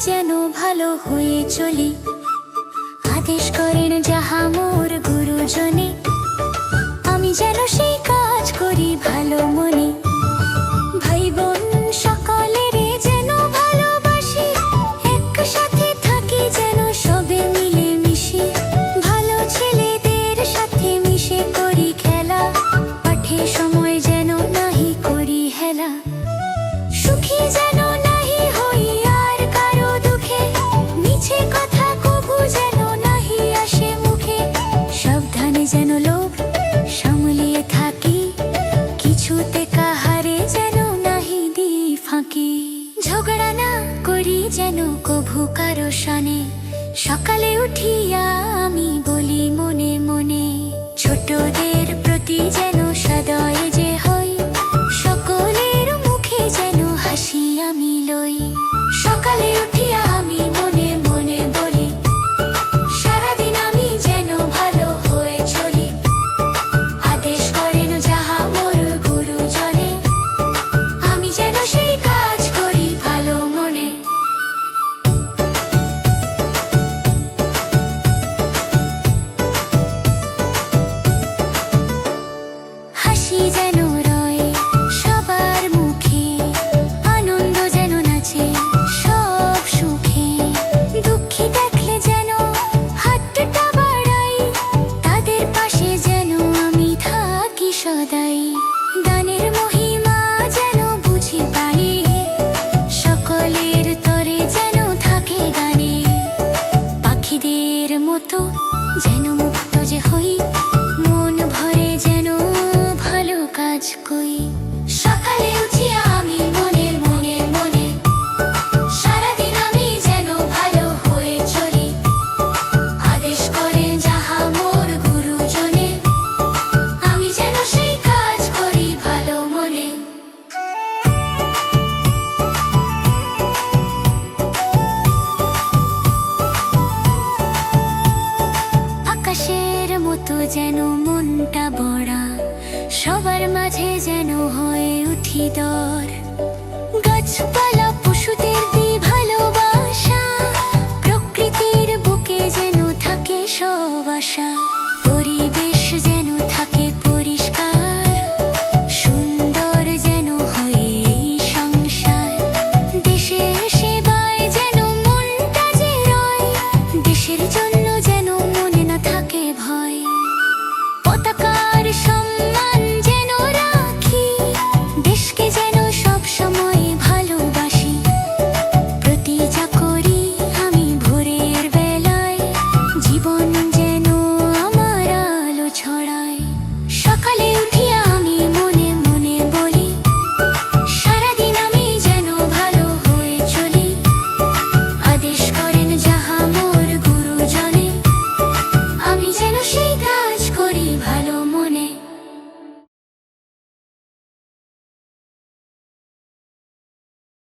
যেন ভালো হয়ে চলি। আদেশ করেন যাহা মোর গুরুজনে, আমি যেন সেই কাজ করি ভালো মনে। ভাই বোন সকলেরে যেন ভালোবাসি, একসাথে থাকি যেন সবে মিলে মিশি। ভালো ছেলেদের সাথে মিশে করি খেলা, পাঠে সময় যেন নাহি করি হেলা। সুখী যেন নাহি হই আর কারো দুঃখে, মিছে কথা কবু যেন নাহি আসে মুখে। সাবধানে যেন লোভ সামলিয়ে থাকি, কিছুতে কাহারে যেন নাহি দি ফাঁকি। ঝগড়া না করি যেন কভু কারো সনে, সকালে উঠিয়া আমি বলি মনে মনে। ছোটদের প্রতি যেন সদয় যে হই, সকলের মুখে যেন হাসি আমি লই। সকালে উঠিয়া আমি মনে মনে বলি, সারাদিন আমি যেন ভালো হয়ে চলি। আদেশ করেন যাহা মোর গুরুজনে, আমি যেন সেই কাজ করি ভালো মনে। হাসি যেন রয় সবার মুখে, আনন্দ যেন নাচে সব সুখে। দুঃখী দেখলে যেন হাতটা বাড়াই, তাদের পাশে যেন আমি থাকি সদাই। দানের মহিমা যেন বুঝি পাই, সকলের তরে যেন থাকে গানে। পাখিদের মতো যেন মুক্ত যে হই, মন ভরে যেন ভালো কাজ কই। সকালে উঠিয়া আমি মনে মনে মনে, সারাদিন আমি যেন ভালো হয়ে চলি। আদেশ করেন যাহা মোর গুরুজনে, আমি যেন সেই কাজ করি ভালো মনে। আকাশের মতো যেন মনটা বড়া, সবার মাঝে যেন হয়ে উঠি দল।